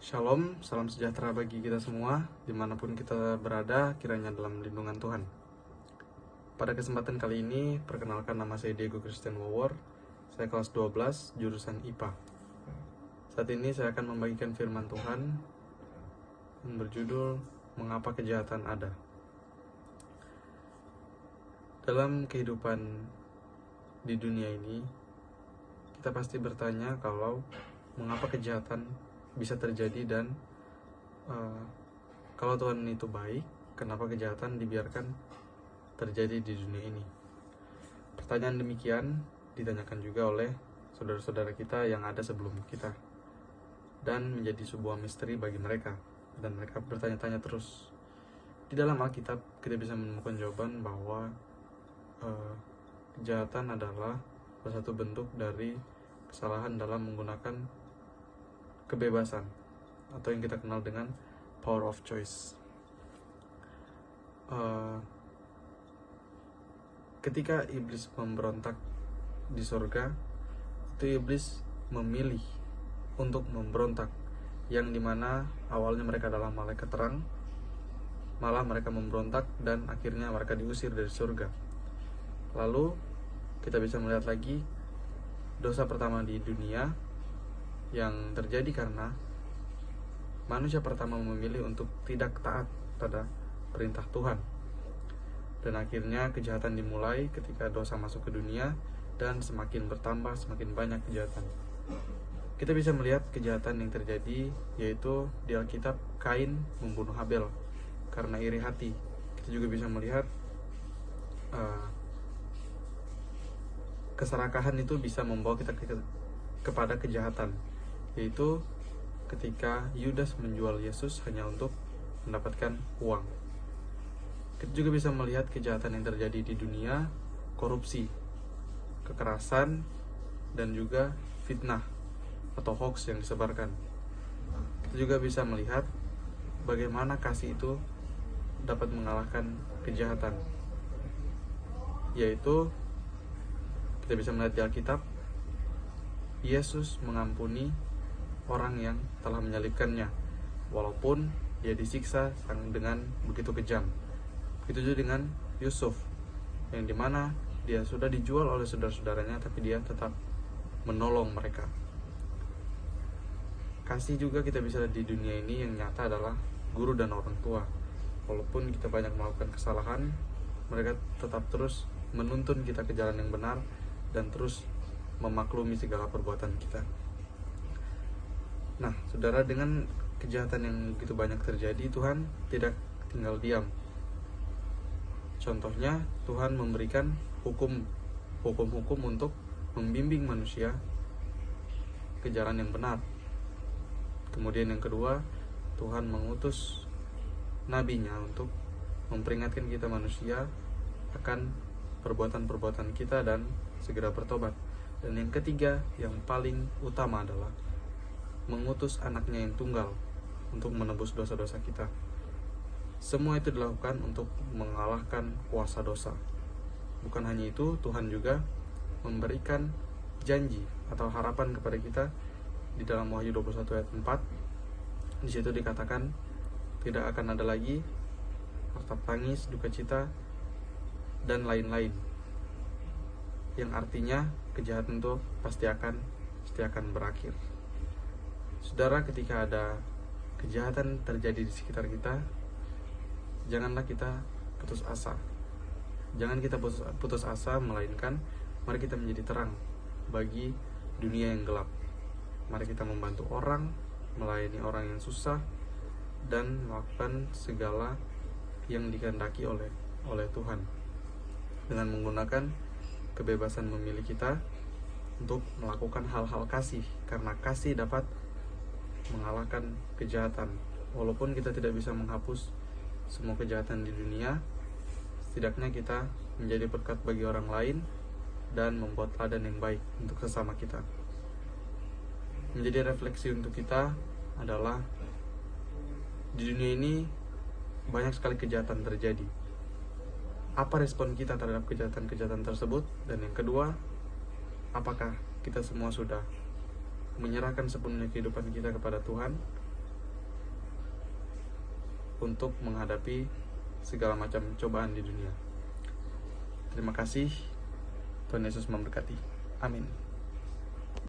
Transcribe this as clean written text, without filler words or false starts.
Shalom, salam sejahtera bagi kita semua, dimanapun kita berada, kiranya dalam lindungan Tuhan. Pada kesempatan kali ini, perkenalkan nama saya Diego Christian Wawor. Saya kelas 12, jurusan IPA. Saat ini saya akan membagikan firman Tuhan yang berjudul Mengapa Kejahatan Ada. Dalam kehidupan di dunia ini, kita pasti bertanya kalau mengapa kejahatan bisa terjadi dan kalau Tuhan itu baik, kenapa kejahatan dibiarkan terjadi di dunia ini? Pertanyaan demikian ditanyakan juga oleh saudara-saudara kita yang ada sebelum kita, dan menjadi sebuah misteri bagi mereka, dan mereka bertanya-tanya terus. Di dalam Alkitab kita bisa menemukan jawaban bahwa kejahatan adalah salah satu bentuk dari kesalahan dalam menggunakan kebebasan, atau yang kita kenal dengan power of choice. Ketika iblis memberontak di surga, itu iblis memilih untuk memberontak, yang dimana awalnya mereka adalah malaikat terang, malah mereka memberontak dan akhirnya mereka diusir dari surga. Lalu kita bisa melihat lagi dosa pertama di dunia yang terjadi karena manusia pertama memilih untuk tidak taat pada perintah Tuhan. Dan akhirnya kejahatan dimulai ketika dosa masuk ke dunia, dan semakin bertambah, semakin banyak kejahatan. Kita bisa melihat kejahatan yang terjadi, yaitu di Alkitab Kain membunuh Habel karena iri hati. Kita juga bisa melihat keserakahan itu bisa membawa kita kepada kejahatan, yaitu ketika Yudas menjual Yesus hanya untuk mendapatkan uang. Kita juga bisa melihat kejahatan yang terjadi di dunia, korupsi, kekerasan, dan juga fitnah atau hoax yang disebarkan. Kita juga bisa melihat bagaimana kasih itu dapat mengalahkan kejahatan, yaitu kita bisa melihat di Alkitab, Yesus mengampuni orang yang telah menyalibkannya, walaupun dia disiksa dengan begitu kejam. Begitu juga dengan Yusuf, yang dimana dia sudah dijual oleh saudara-saudaranya, tapi dia tetap menolong mereka. Kasih juga kita bisa lihat di dunia ini yang nyata adalah guru dan orang tua. Walaupun kita banyak melakukan kesalahan, mereka tetap terus menuntun kita ke jalan yang benar dan terus memaklumi segala perbuatan kita. Nah, saudara, dengan kejahatan yang begitu banyak terjadi, Tuhan tidak tinggal diam. Contohnya, Tuhan memberikan hukum-hukum untuk membimbing manusia ke jalan yang benar. Kemudian yang kedua, Tuhan mengutus nabinya untuk memperingatkan kita manusia akan perbuatan-perbuatan kita dan segera bertobat. Dan yang ketiga, yang paling utama adalah mengutus anaknya yang tunggal untuk menebus dosa-dosa kita. Semua itu dilakukan untuk mengalahkan kuasa dosa. Bukan hanya itu, Tuhan juga memberikan janji atau harapan kepada kita di dalam Wahyu 21 ayat 4. Di situ dikatakan tidak akan ada lagi harta tangis, duka cita, dan lain-lain. Yang artinya kejahatan itu pasti akan berakhir. Saudara, ketika ada kejahatan terjadi di sekitar kita, janganlah kita putus asa. Jangan kita putus asa, melainkan mari kita menjadi terang bagi dunia yang gelap. Mari kita membantu orang, melayani orang yang susah, dan melakukan segala yang dikehendaki oleh Tuhan dengan menggunakan kebebasan memilih kita untuk melakukan hal-hal kasih, karena kasih dapat mengalahkan kejahatan. Walaupun kita tidak bisa menghapus semua kejahatan di dunia, setidaknya kita menjadi berkat bagi orang lain dan membuat teladan yang baik untuk sesama kita. Menjadi refleksi untuk kita adalah di dunia ini banyak sekali kejahatan terjadi. Apa respon kita terhadap kejahatan-kejahatan tersebut? Dan yang kedua, apakah kita semua sudah menyerahkan sepenuhnya kehidupan kita kepada Tuhan untuk menghadapi segala macam cobaan di dunia. Terima kasih. Tuhan Yesus memberkati. Amin.